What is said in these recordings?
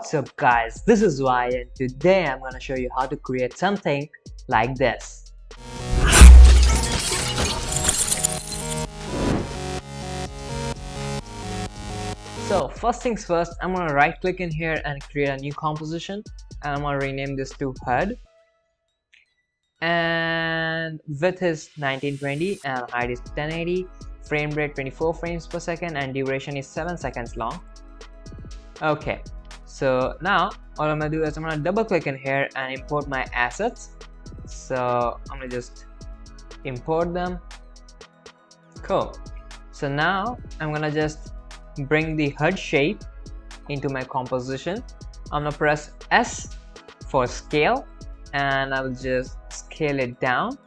What's up guys, this is Y and today I'm gonna show you how to create something like this. So first things first, I'm gonna right click in here and create a new composition, and I'm gonna rename this to HUD, and width is 1920 and height is 1080, frame rate 24 frames per second, and duration is 7 seconds long. Okay, so now all I'm gonna do is I'm gonna double click in here and import my assets. So I'm gonna just import them. Cool. So now I'm gonna just bring the HUD shape into my composition. I'm gonna press S for scale and I'll just scale it down,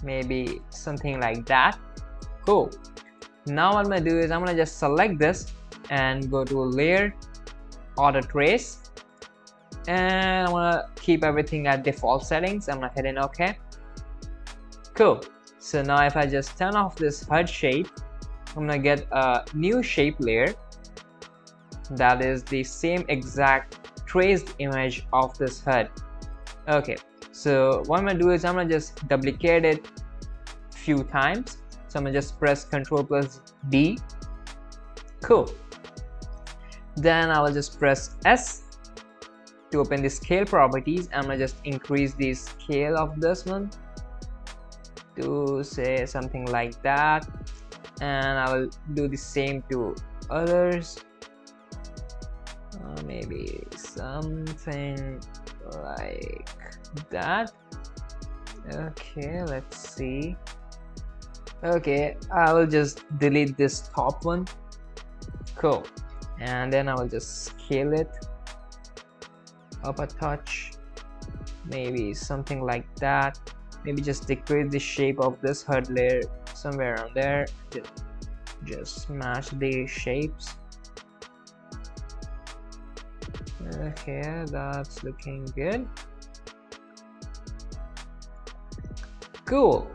maybe something like that. Cool. Now what I'm gonna do is I'm gonna just select this and go to layer, auto trace, and I'm gonna keep everything at default settings. I'm gonna hit in OK. Cool. So now if I just turn off this HUD shape, I'm gonna get a new shape layer that is the same exact traced image of this HUD. Okay, so what I'm gonna do is I'm gonna just duplicate it a few times. So I'm gonna just press Ctrl plus D. Cool. Then I will just press S to open the scale properties. I'm gonna just increase the scale of this one to say something like that, and I will do the same to others. Maybe something like that. Okay, let's see. Okay, I will just delete this top one. Cool. And then I will just scale it up a touch, maybe something like that. Maybe just decrease the shape of this HUD layer somewhere around there. Just match the shapes. Okay, that's looking good. Cool.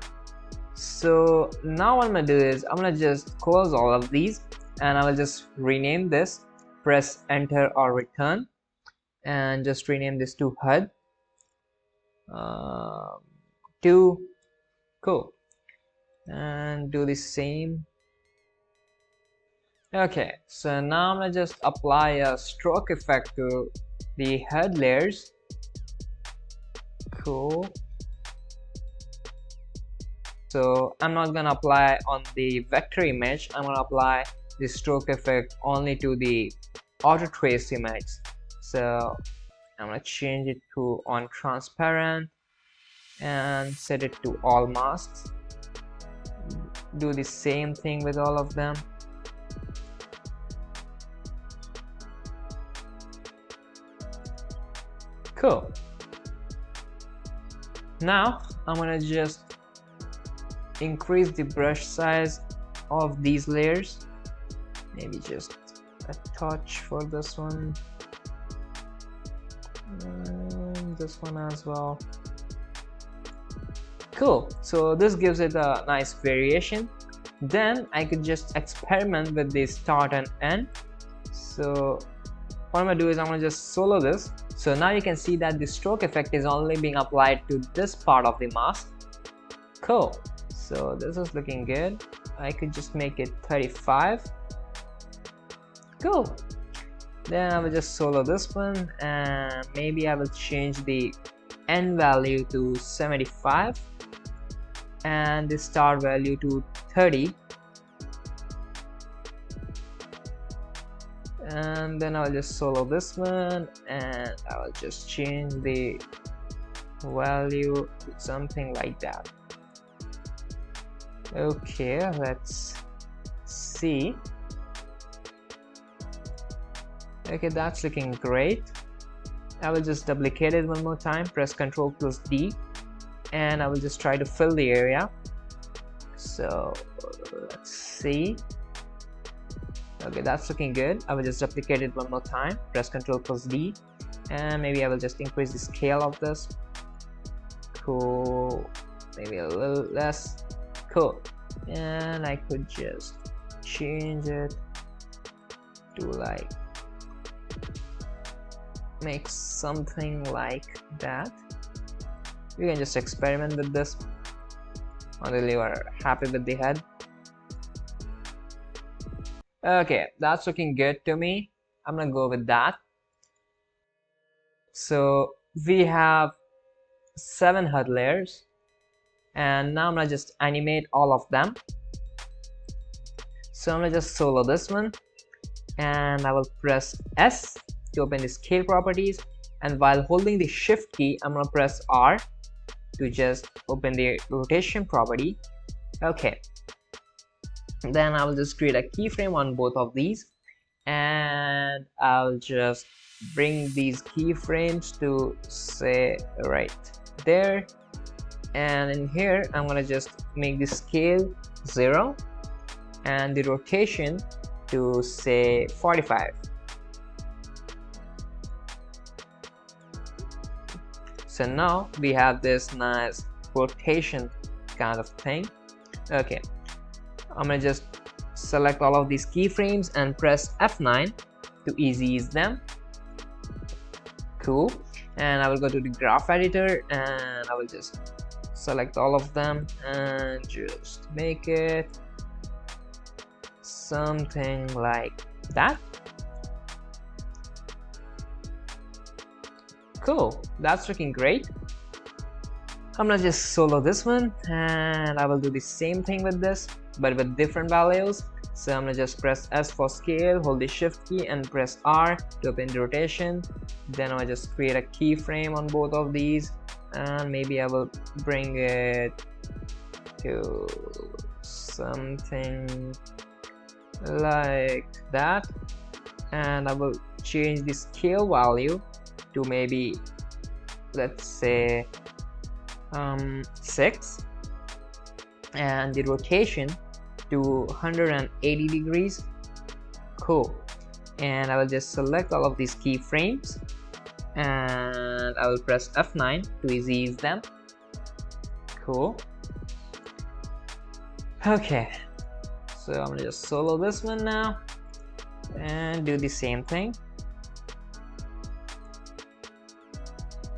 So now what I'm gonna do is I'm gonna just close all of these and I will just rename this, press enter or return, and just rename this to HUD 2. Cool. And do the same. Okay, so now I'm gonna just apply a stroke effect to the HUD layers. Cool. So I'm not gonna apply on the vector image, I'm gonna apply the stroke effect only to the auto trace image. So I'm gonna change it to on transparent and set it to all masks. Do the same thing with all of them. Cool. Now I'm gonna just increase the brush size of these layers, maybe just a touch for this one, and this one as well. Cool. So this gives it a nice variation. Then I could just experiment with the start and end. So what I'm gonna do is I'm gonna just solo this. So now you can see that the stroke effect is only being applied to this part of the mask. Cool. So this is looking good. I could just make it 35. Cool. Then I will just solo this one and maybe I will change the end value to 75 and the start value to 30. And then I'll just solo this one and I'll just change the value to something like that. Okay, let's see. Okay, that's looking great. I will just duplicate it one more time, press Ctrl plus D, and I will just try to fill the area. So let's see. Okay, that's looking good. I will just duplicate it one more time, press Ctrl plus D, and maybe I will just increase the scale of this. Cool. Maybe a little less. Cool. And I could just change it to like make something like that. You can just experiment with this until you are happy with the head. Okay, that's looking good to me. I'm gonna go with that. So we have 7 HUD layers, and now I'm gonna just animate all of them. So I'm gonna just solo this one, and I will press S to open the scale properties, and while holding the shift key I'm gonna press R to just open the rotation property. Okay, then I will just create a keyframe on both of these, and I'll just bring these keyframes to say right there, and in here I'm gonna just make the scale 0 and the rotation to say 45. So now we have this nice rotation kind of thing. Okay, I'm gonna just select all of these keyframes and press F9 to ease them. Cool. And I will go to the graph editor and I will just select all of them and just make it something like that. Cool, that's looking great. I'm gonna just solo this one, and I will do the same thing with this but with different values. So I'm gonna just press S for scale, hold the shift key and press R to open the rotation. Then I'll just create a keyframe on both of these, and maybe I will bring it to something like that, and I will change the scale value to maybe, let's say 6, and the rotation to 180 degrees. Cool. And I will just select all of these keyframes and I will press F9 to ease them. Cool. Okay, so I'm gonna just solo this one now and do the same thing.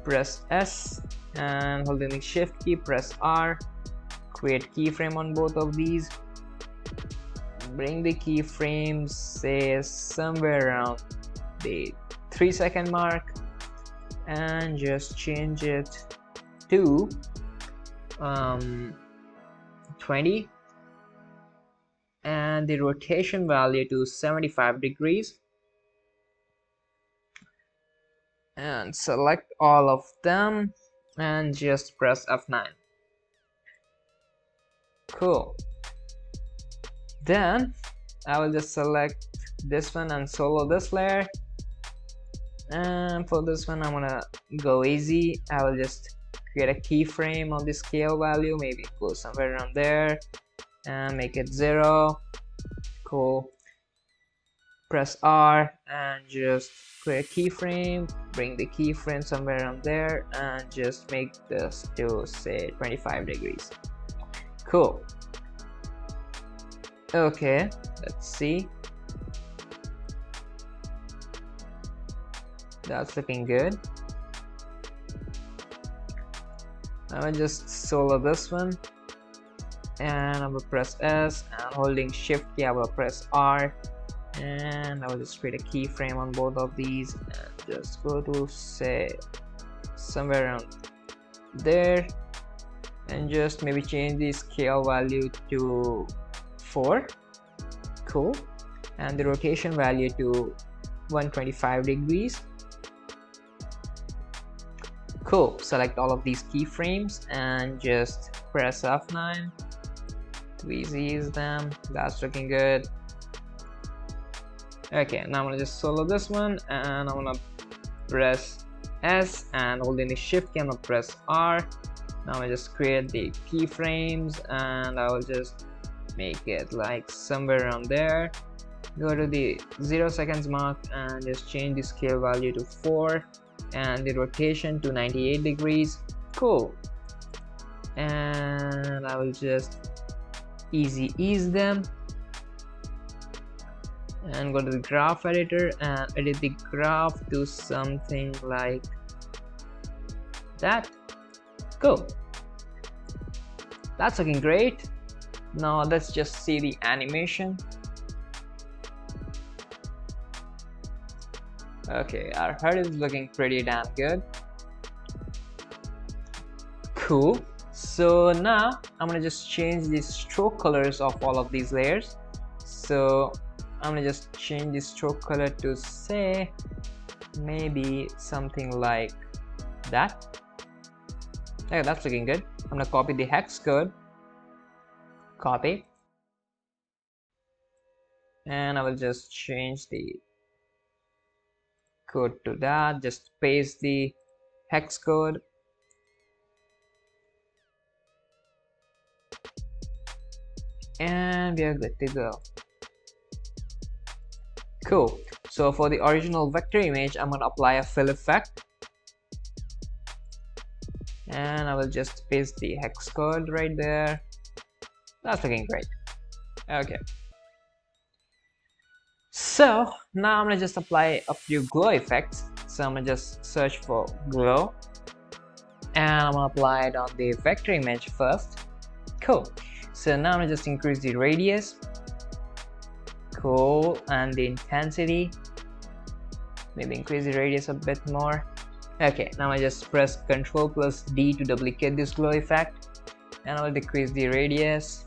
Press S and holding the shift key, press R, create keyframe on both of these, bring the keyframes say somewhere around the 3-second mark, and just change it to 20, and the rotation value to 75 degrees, and select all of them and just press F9. Cool. Then I will just select this one and solo this layer, and for this one I'm gonna go easy. I will just create a keyframe on the scale value, maybe go somewhere around there and make it 0. Cool. Press R and just create a keyframe, bring the keyframe somewhere around there and just make this to say 25 degrees. Cool. Okay, let's see. That's looking good. I will just solo this one and I will press S, and holding shift key I will press R, and I will just create a keyframe on both of these and just go to say somewhere around there, and just maybe change the scale value to 4. Cool. And the rotation value to 125 degrees. Cool. Select all of these keyframes and just press F9 to ease them. That's looking good. Okay, now I'm gonna just solo this one and I'm gonna press S, and holding the shift key I'm gonna press R. Now I just create the keyframes and I will just make it like somewhere around there. Go to the 0 seconds mark and just change the scale value to 4 and the rotation to 98 degrees. Cool. And I will just ease them. and go to the graph editor and edit the graph to something like that. Cool, that's looking great. Now let's just see the animation. Okay, our HUD is looking pretty damn good. Cool. So now I'm gonna just change the stroke colors of all of these layers. So I'm gonna just change the stroke color to say maybe something like that. Okay, that's looking good. I'm gonna copy the hex code, copy, and I will just change the code to that. Just paste the hex code, and we are good to go. Cool. So for the original vector image, I'm gonna apply a fill effect, and I will just paste the hex code right there. That's looking great. Okay, so now I'm gonna just apply a few glow effects. So I'm gonna just search for glow, and I'm gonna apply it on the vector image first. Cool. So now I'm gonna just increase the radius. Cool. And the intensity, maybe increase the radius a bit more. Okay, now I just press Ctrl+D to duplicate this glow effect, and I will decrease the radius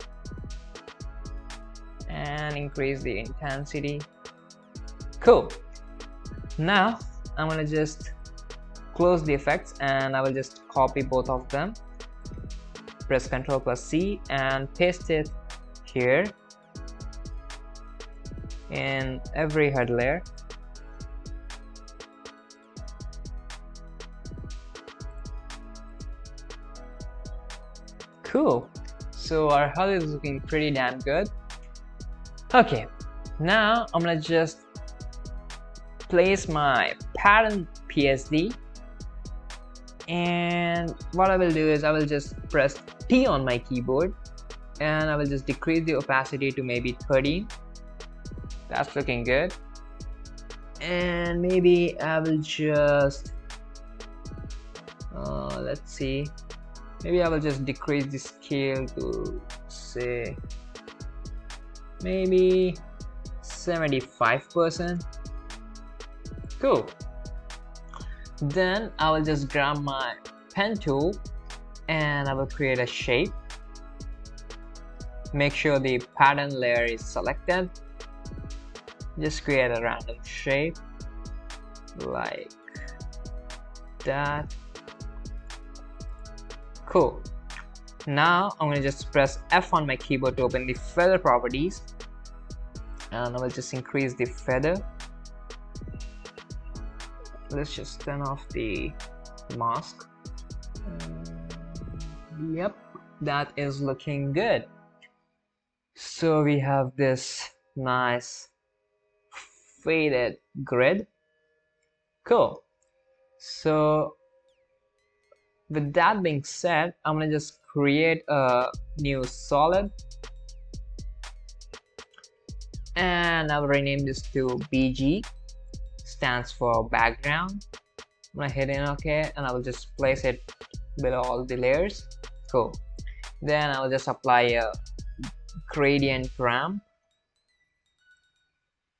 and increase the intensity. Cool. Now I'm gonna just close the effects, and I will just copy both of them, press Ctrl+C and paste it here in every HUD layer. Cool. So our HUD is looking pretty damn good. Okay, now I'm gonna just place my pattern PSD, and what I will do is I will just press T on my keyboard, and I will just decrease the opacity to maybe 13. That's looking good. And maybe I will just let's see, maybe I will just decrease the scale to say maybe 75%. Cool. Then I will just grab my pen tool, and I will create a shape. Make sure the pattern layer is selected. Just create a random shape like that. Cool. Now I'm going to just press F on my keyboard to open the feather properties, and I will just increase the feather. Let's just turn off the mask. Yep, that is looking good. So we have this nice faded grid. Cool. So with that being said, I'm gonna just create a new solid, and I will rename this to BG, stands for background. I'm gonna hit in OK, and I will just place it below all the layers. Cool. Then I will just apply a gradient ramp.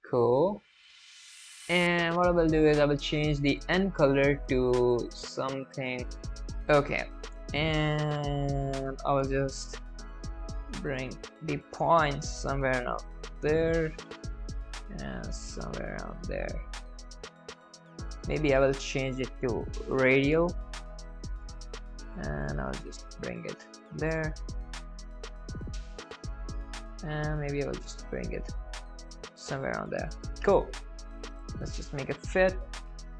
Cool. And what I will do is I will change the end color to something. Okay, and I will just bring the points somewhere up there and somewhere around there. Maybe I will change it to radial, and I'll just bring it there, and maybe I will just bring it somewhere around there. Cool. Let's just make it fit.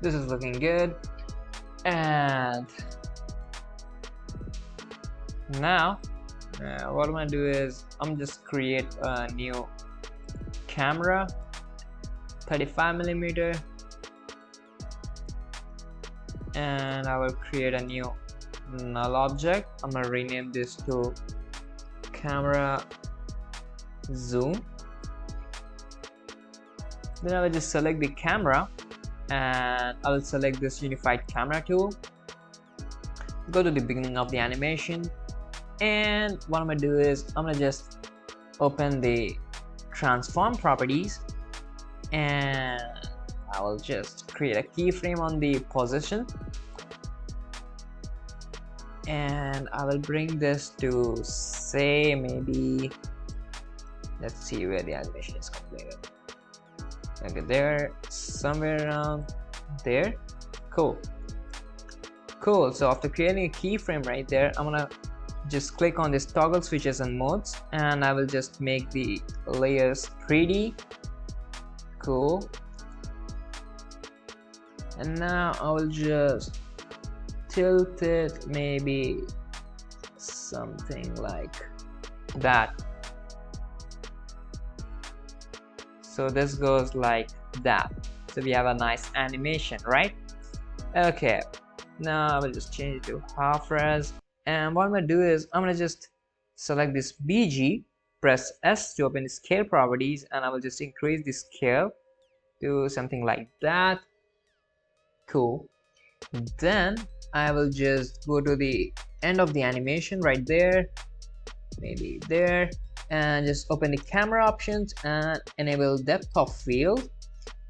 This is looking good. And now what I'm gonna do is I'm just create a new camera, 35mm, and I will create a new null object. I'm gonna rename this to camera zoom. Then I will just select the camera and I will select this unified camera tool, go to the beginning of the animation, and what I'm gonna do is I'm gonna just open the transform properties, and I will just create a keyframe on the position, and I will bring this to, say, maybe, let's see where the animation is completed. Okay, there, somewhere around there. Cool. So after creating a keyframe right there, I'm gonna just click on this toggle switches and modes, and I will just make the layers 3D. Cool. And now I will just tilt it maybe something like that. So this goes like that. So we have a nice animation, right? Okay, now I will just change it to half res, and what I'm gonna do is I'm gonna just select this BG, press S to open the scale properties, and I will just increase the scale to something like that. Cool. Then I will just go to the end of the animation right there, maybe there, and just open the camera options and enable depth of field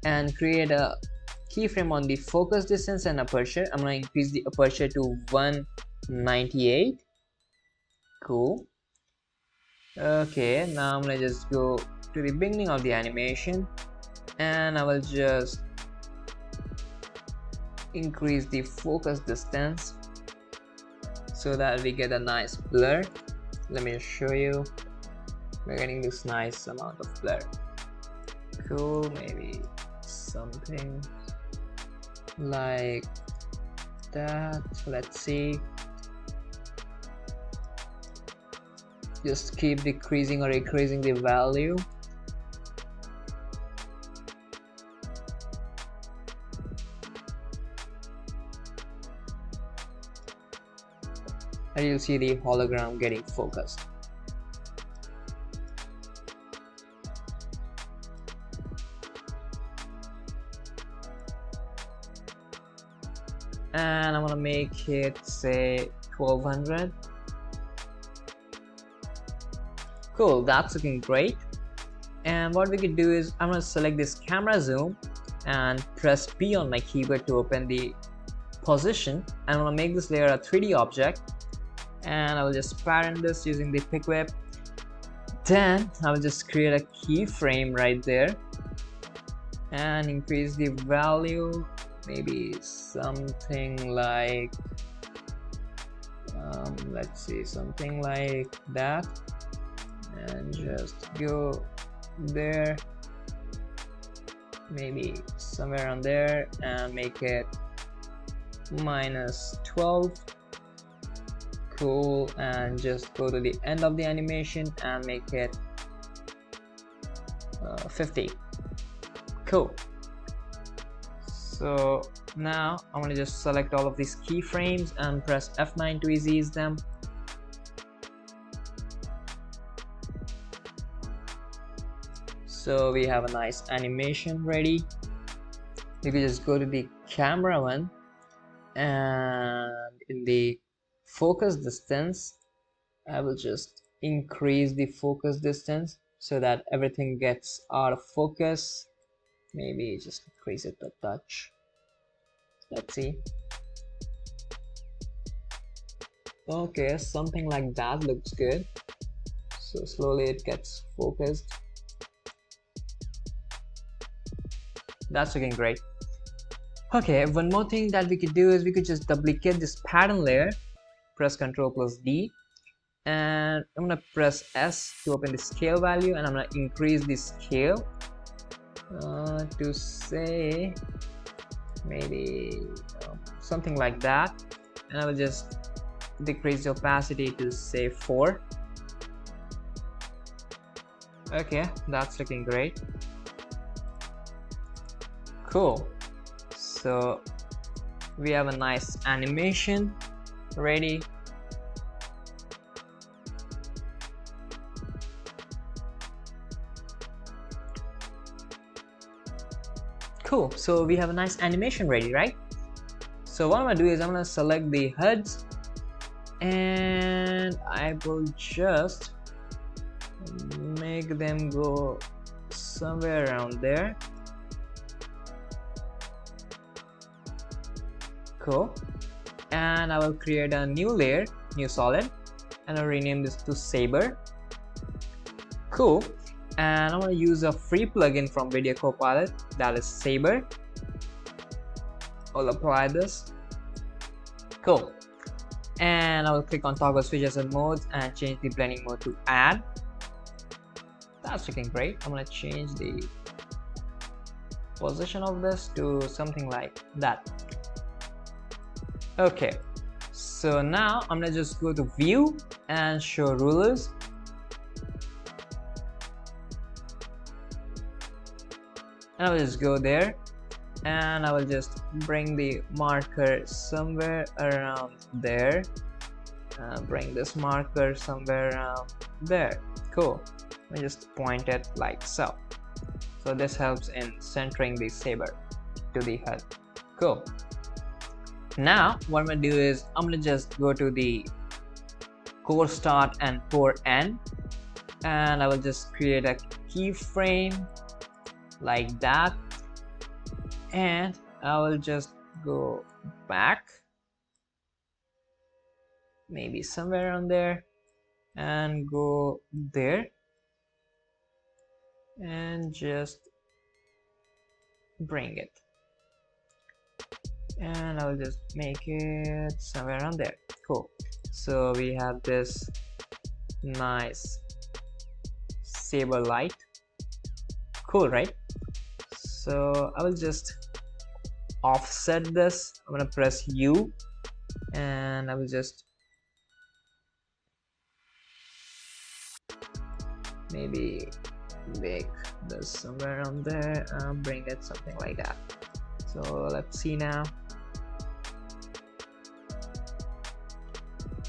and create a keyframe on the focus distance and aperture. I'm going to increase the aperture to 198. Cool. Okay, now I'm going to just go to the beginning of the animation and I will just increase the focus distance so that we get a nice blur. Let me show you. We're getting this nice amount of blur. Cool, maybe something like that. Let's see. Just keep decreasing or increasing the value. And you'll see the hologram getting focused. And I'm gonna make it, say, 1200. Cool, that's looking great. And what we could do is I'm gonna select this camera zoom and press P on my keyboard to open the position. I'm gonna make this layer a 3D object, and I will just parent this using the pick whip. Then I will just create a keyframe right there and increase the value, maybe something like let's see, something like that, and just go there, maybe somewhere around there, and make it -12. Cool, and just go to the end of the animation and make it 50. Cool. So now I'm going to just select all of these keyframes and press F9 to ease them. So we have a nice animation ready. You can just go to the camera one, and in the focus distance I will just increase the focus distance so that everything gets out of focus. Maybe just increase it a touch. Let's see. Okay, something like that looks good. So slowly it gets focused. That's looking great. Okay, one more thing that we could do is we could just duplicate this pattern layer, press Ctrl+D, and I'm gonna press S to open the scale value, and I'm gonna increase the scale to, say, maybe something like that, and I will just decrease the opacity to, say, 4. Okay, that's looking great. Cool. So we have a nice animation ready. Cool, so we have a nice animation ready, right? So what I'm gonna do is I'm gonna select the HUDs and I will just make them go somewhere around there. Cool. And I will create a new layer, new solid, and I'll rename this to Saber. Cool. And I'm going to use a free plugin from Video Copilot, that is Saber. I'll apply this. Cool. And I will click on toggle switches and modes and change the blending mode to add. That's looking great. I'm going to change the position of this to something like that. Okay, so now I'm gonna just go to view and show rulers. And I will just go there and I will just bring the marker somewhere around there. Bring this marker somewhere around there. Cool. Let me just point it like so. So this helps in centering the saber to the HUD. Cool. Now what I'm gonna do is I'm gonna just go to the core start and core end, and I will just create a keyframe like that, and I will just go back maybe somewhere around there and go there and just bring it, and I'll just make it somewhere around there. Cool. So we have this nice saber light. Cool, right? So I will just offset this. I'm gonna press U and I will just maybe make this somewhere around there and bring it something like that. So let's see now.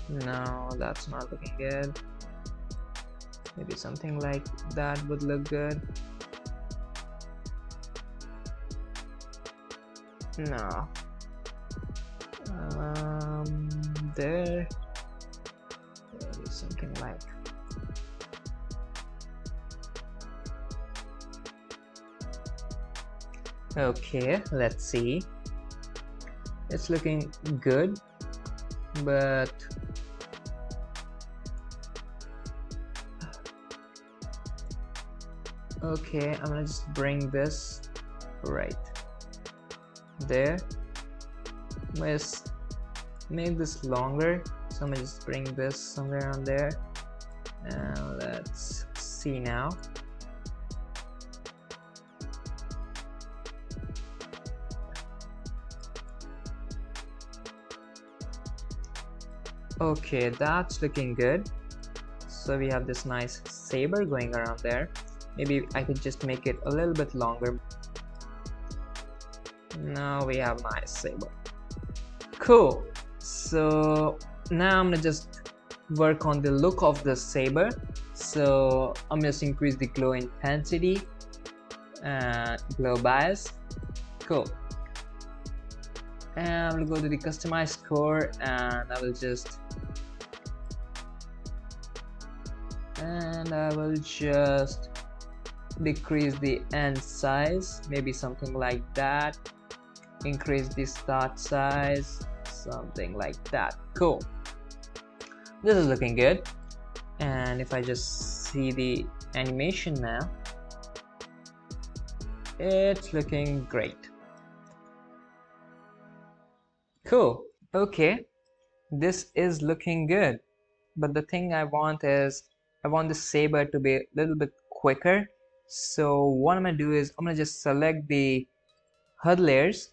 No, that's not looking good. Maybe something like that would look good. No. There. Maybe something like. Okay, let's see. It's looking good, but okay, I'm gonna just bring this right there. Let's make this longer, so I'm gonna just bring this somewhere on there, and let's see now. Okay, that's looking good. So we have this nice saber going around there. Maybe I could just make it a little bit longer. Now we have nice saber. Cool. So now I'm gonna just work on the look of the saber. So I'm just increase the glow intensity and glow bias. Cool. And I will go to the customize core and I will just decrease the end size, maybe something like that. Increase the start size, something like that. Cool. This is looking good. And if I just see the animation now, it's looking great. Cool. Okay, this is looking good, but the thing I want is I want the saber to be a little bit quicker. So what I'm gonna do is I'm gonna just select the HUD layers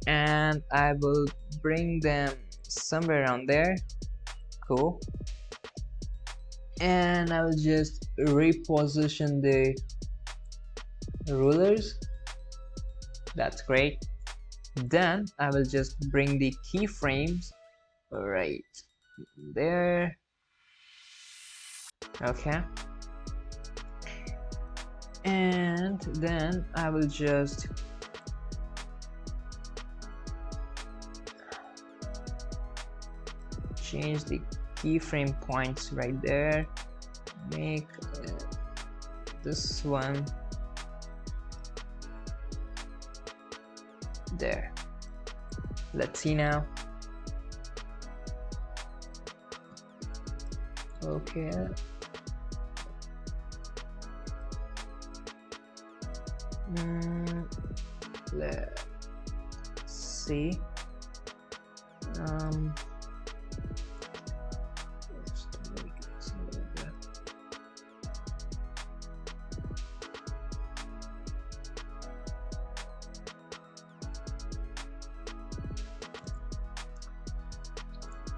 and I will bring them somewhere around there. Cool. And I will just reposition the rulers. That's great. Then I will just bring the keyframes right there. Okay. And then I will just change the keyframe points right there. Make this one there. Let's see now. Okay. Let's see.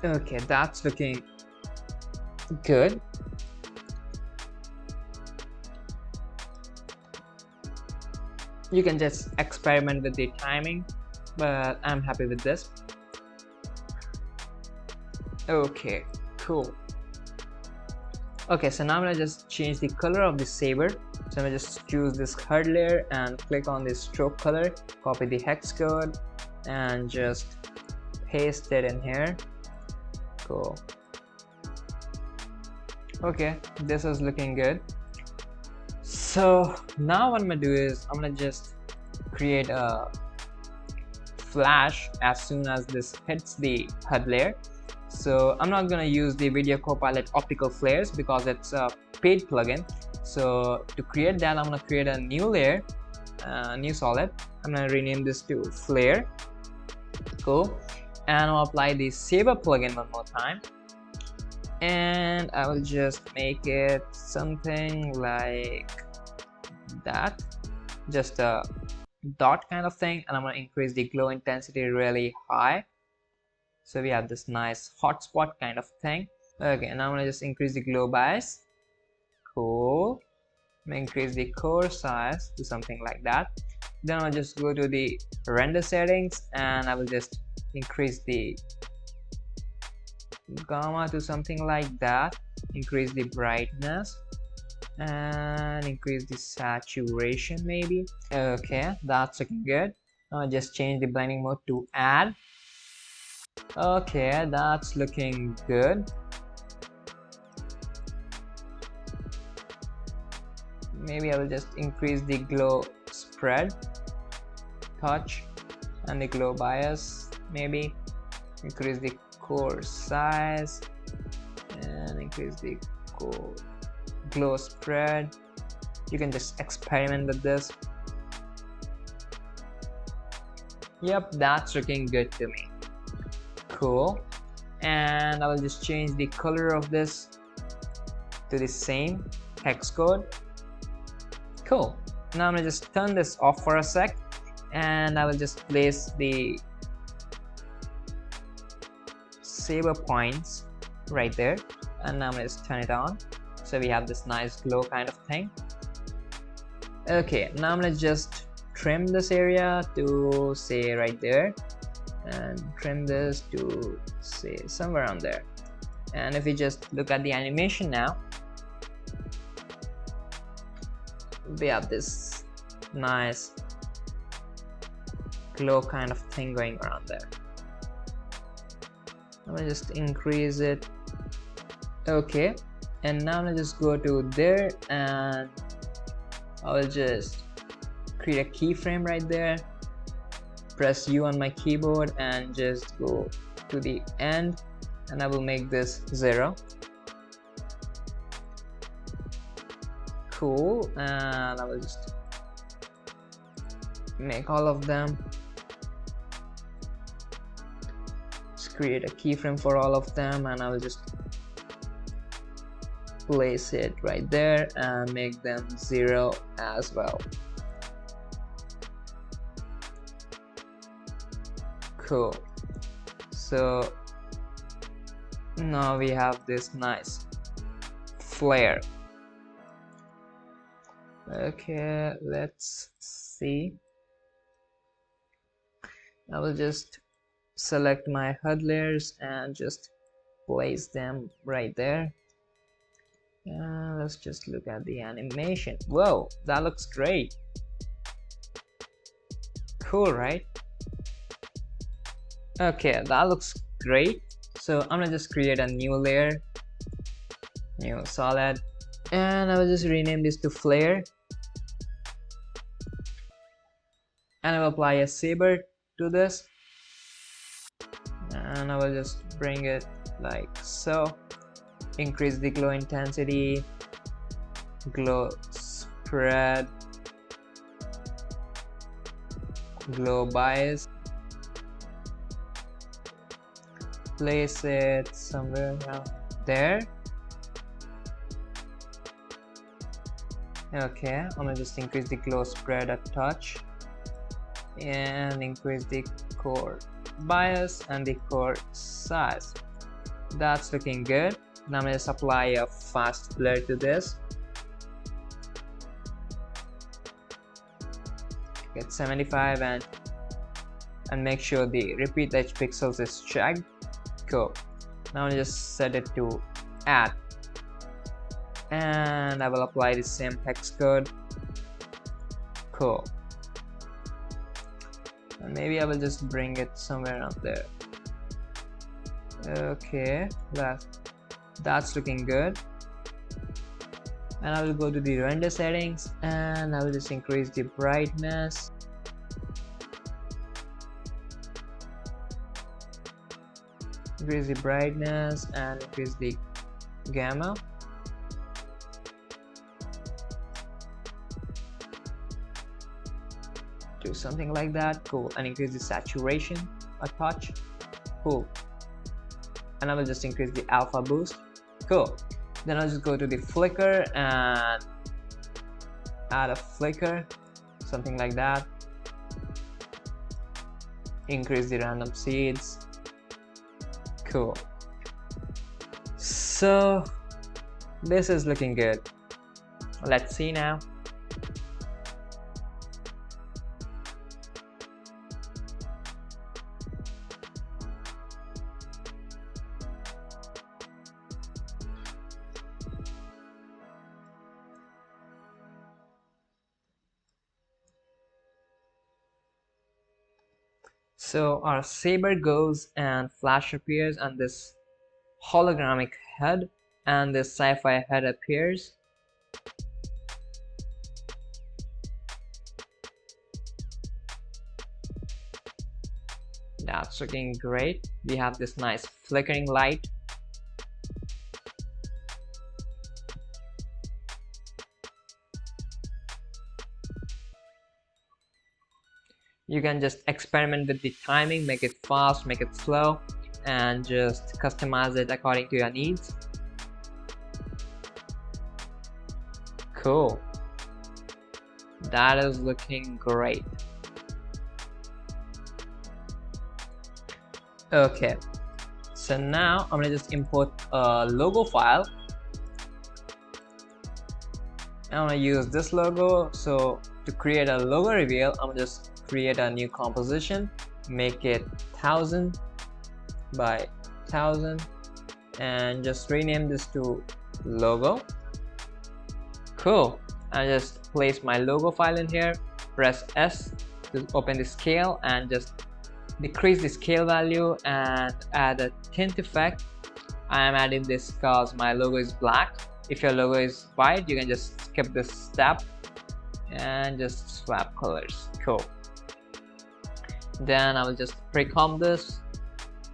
Okay, that's looking good. You can just experiment with the timing, but I'm happy with this. Okay, cool. Okay, so now I'm gonna just change the color of the saber. So I'm gonna just choose this HUD layer and click on this stroke color, copy the hex code and just paste it in here. Cool. Okay, this is looking good. So now what I'm gonna do is I'm gonna just create a flash as soon as this hits the HUD layer. So I'm not gonna use the Video Copilot optical flares because it's a paid plugin. So to create that, I'm gonna create a new layer, new solid. I'm gonna rename this to flare. Cool. And I'll apply the saber plugin one more time. And I will just make it something like that, just a dot kind of thing, and I'm going to increase the glow intensity really high, so we have this nice hotspot kind of thing. Okay, now I'm going to just increase the glow bias. Cool. I'm going to increase the core size to something like that. Then I'll just go to the render settings and I will just increase the gamma to something like that, increase the brightness and increase the saturation maybe. Okay, that's looking good. Now I'll just change the blending mode to add. Okay, that's looking good. Maybe I will just increase the glow spread, touch, and the glow bias. Maybe increase the core size and increase the core glow spread. You can just experiment with this. Yep, that's looking good to me. Cool. And I will just change the color of this to the same hex code. Cool. Now I'm gonna just turn this off for a sec and I will just place the saber points right there, and now I'm gonna just turn it on, so we have this nice glow kind of thing. Okay, now I'm gonna just trim this area to say right there, and trim this to say somewhere around there. And if we just look at the animation now, we have this nice glow kind of thing going around there. I'm gonna just increase it. Okay, and now I'm gonna just go to there and I will just create a keyframe right there, press U on my keyboard and just go to the end, and I will make this 0. Cool. And I will just make all of them, just create a keyframe for all of them, and I will just place it right there and make them 0 as well. Cool. So now we have this nice flare. Okay, let's see. I will just select my HUD layers and just place them right there. Let's just look at the animation. Whoa, that looks great. Cool, right? Okay, that looks great. So I'm gonna just create a new layer, new solid, and I will just rename this to flare, and I will apply a saber to this, and I will just bring it like so. Increase the glow intensity, glow spread, glow bias, place it somewhere around there. Okay, I'm gonna just increase the glow spread a touch and increase the core bias and the core size. That's looking good. Now I'm gonna just apply a fast blur to this. Get 75 and make sure the repeat edge pixels is checked. Cool. Now I'll just set it to add, and I will apply the same hex code. Cool. And maybe I will just bring it somewhere up there. Okay, that's looking good. And I will go to the render settings, and I will just increase the brightness. Increase the brightness and increase the gamma. Do something like that. Cool. And increase the saturation a touch. Cool. And I will just increase the alpha boost. Cool. Then I'll just go to the flicker and add a flicker, something like that. Increase the random seeds. Cool. So this is looking good. Let's see now. So our saber goes and flash appears, and this hologramic head and this sci-fi head appears. That's looking great. We have this nice flickering light. You can just experiment with the timing, make it fast, make it slow, and just customize it according to your needs. Cool. That is looking great. Okay, so now I'm gonna just import a logo file. I'm gonna use this logo. So to create a logo reveal, I'm gonna just create a new composition, make it 1000 by 1000, and just rename this to logo. Cool. I just place my logo file in here, press S to open the scale, and just decrease the scale value and add a tint effect. I am adding this because my logo is black. If your logo is white, you can just skip this step and just swap colors. Cool. Then I will just pre-comp this,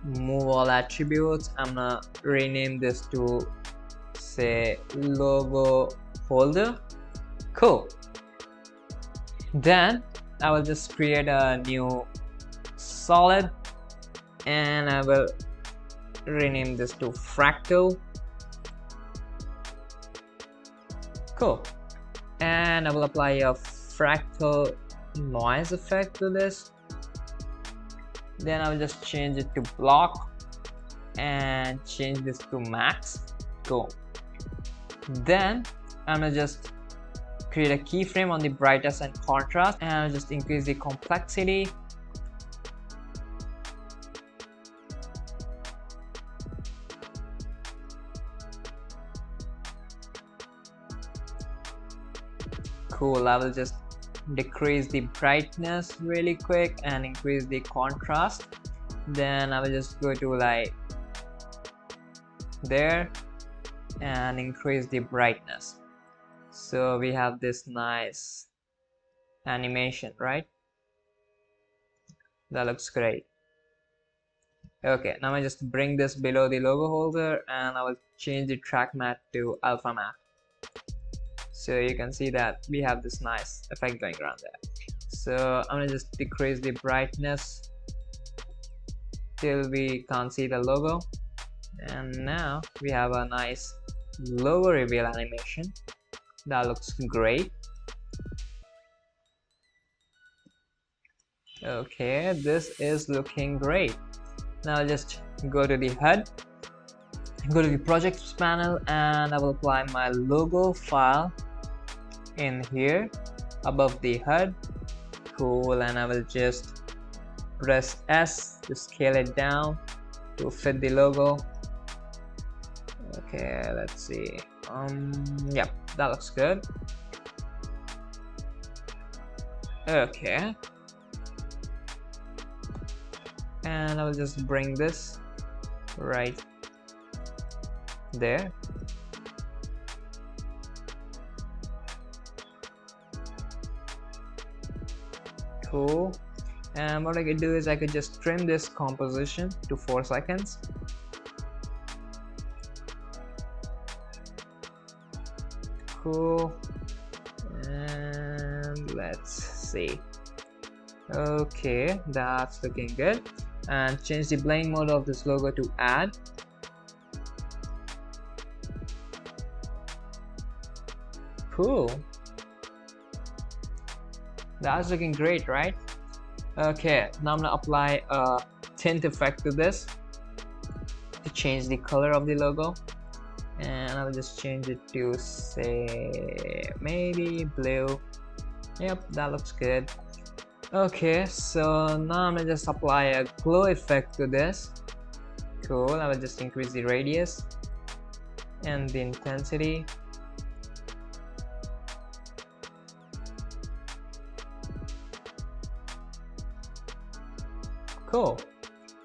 move all attributes. I'm gonna rename this to say logo folder. Cool. Then I will just create a new solid, and I will rename this to fractal. Cool. And I will apply a fractal noise effect to this. Then I will just change it to block and change this to max. Cool. Then I'm gonna just create a keyframe on the brightness and contrast, and I'll just increase the complexity. Cool. I will just decrease the brightness really quick and increase the contrast. Then I will just go to like there and increase the brightness. So we have this nice animation, right? That looks great. Okay, now I just bring this below the logo holder and I will change the track matte to alpha matte. So you can see that we have this nice effect going around there. So I'm gonna just decrease the brightness till we can't see the logo. And now we have a nice logo reveal animation. That looks great. Okay, this is looking great. Now I'll just go to the HUD, go to the projects panel, and I will apply my logo file in here above the HUD. Cool, and I will just press S to scale it down to fit the logo. Okay, let's see. Yep, that looks good. Okay, and I will just bring this right there. Cool. And what I could do is I could just trim this composition to 4 seconds. Cool. And let's see. Okay, that's looking good. And change the blending mode of this logo to add. Cool. That's looking great, right? Okay, now I'm gonna apply a tint effect to this to change the color of the logo, and I will just change it to say maybe blue. Yep, that looks good. Okay, so now I'm gonna just apply a glow effect to this. Cool, I will just increase the radius and the intensity. Cool.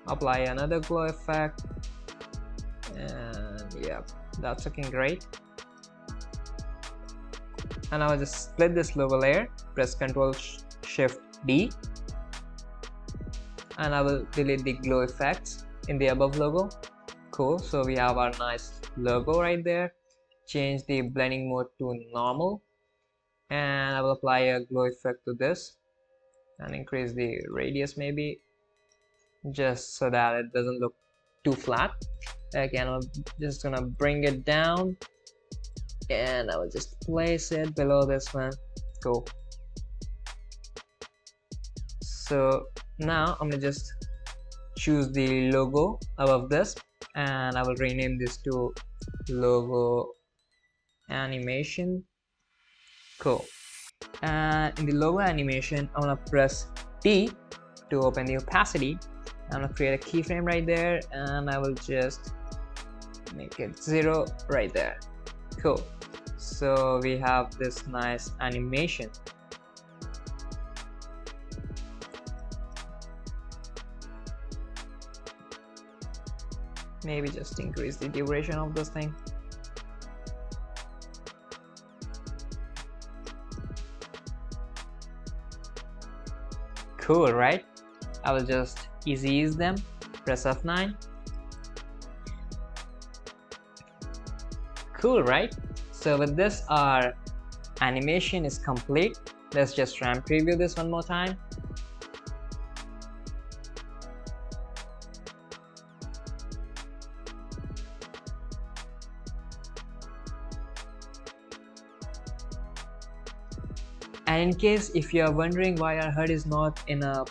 Apply another glow effect, and yeah, that's looking great. And I will just split this logo layer, press Ctrl Shift D, and I will delete the glow effects in the above logo. Cool, so we have our nice logo right there. Change the blending mode to normal, and I will apply a glow effect to this and increase the radius maybe, just so that it doesn't look too flat. Again, I'm just gonna bring it down and I will just place it below this one. Cool. So now I'm gonna just choose the logo above this and I will rename this to logo animation. Cool. And in the logo animation, I'm gonna press T to open the opacity. I'm gonna create a keyframe right there and I will just make it 0 right there. Cool. So we have this nice animation. Maybe just increase the duration of this thing. Cool, right? I will just ease them, press F9. Cool, right? So with this, our animation is complete. Let's just try and preview this one more time. And in case if you are wondering why our HUD is not in a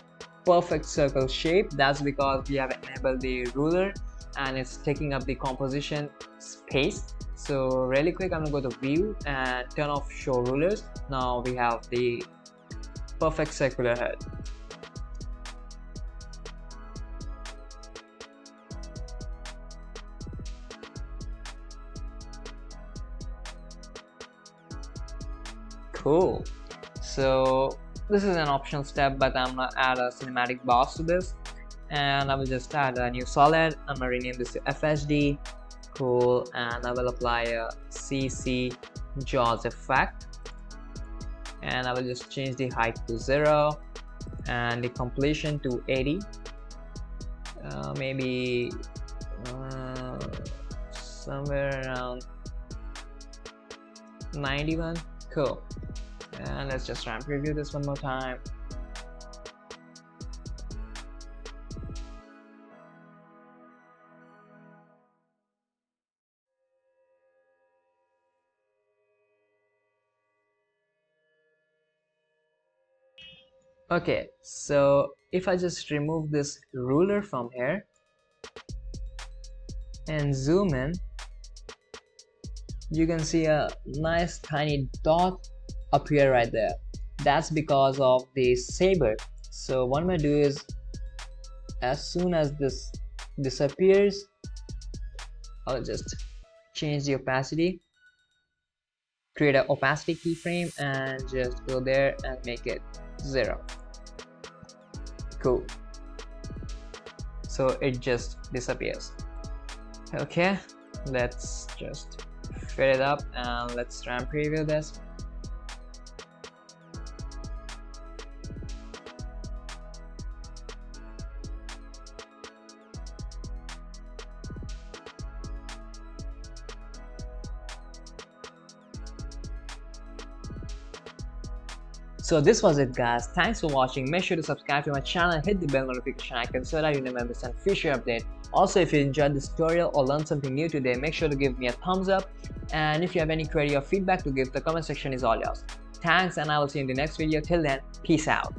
perfect circle shape, that's because we have enabled the ruler and it's taking up the composition space. So really quick, I'm gonna go to view and turn off show rulers. Now we have the perfect circular HUD. Cool. So this is an optional step, but I'm gonna add a cinematic boss to this. and I will just add a new solid. I'm gonna rename this to FHD. Cool. And I will apply a CC jaws effect, and I will just change the height to 0 and the completion to 80. Maybe somewhere around 91. Cool. And let's just try and preview this one more time. Okay, so if I just remove this ruler from here and zoom in, you can see a nice tiny dot appear right there. That's because of the saber. So what I'm gonna do is, as soon as this disappears, I'll just change the opacity, create an opacity keyframe, and just go there and make it 0. Cool. So it just disappears. Okay, let's just fit it up and let's try and preview this. So this was it, guys. Thanks for watching. Make sure to subscribe to my channel and hit the bell notification icon so that you never miss a future update. Also, if you enjoyed this tutorial or learned something new today, make sure to give me a thumbs up. And if you have any query or feedback to give, the comment section is all yours. Thanks, and I will see you in the next video. Till then, peace out.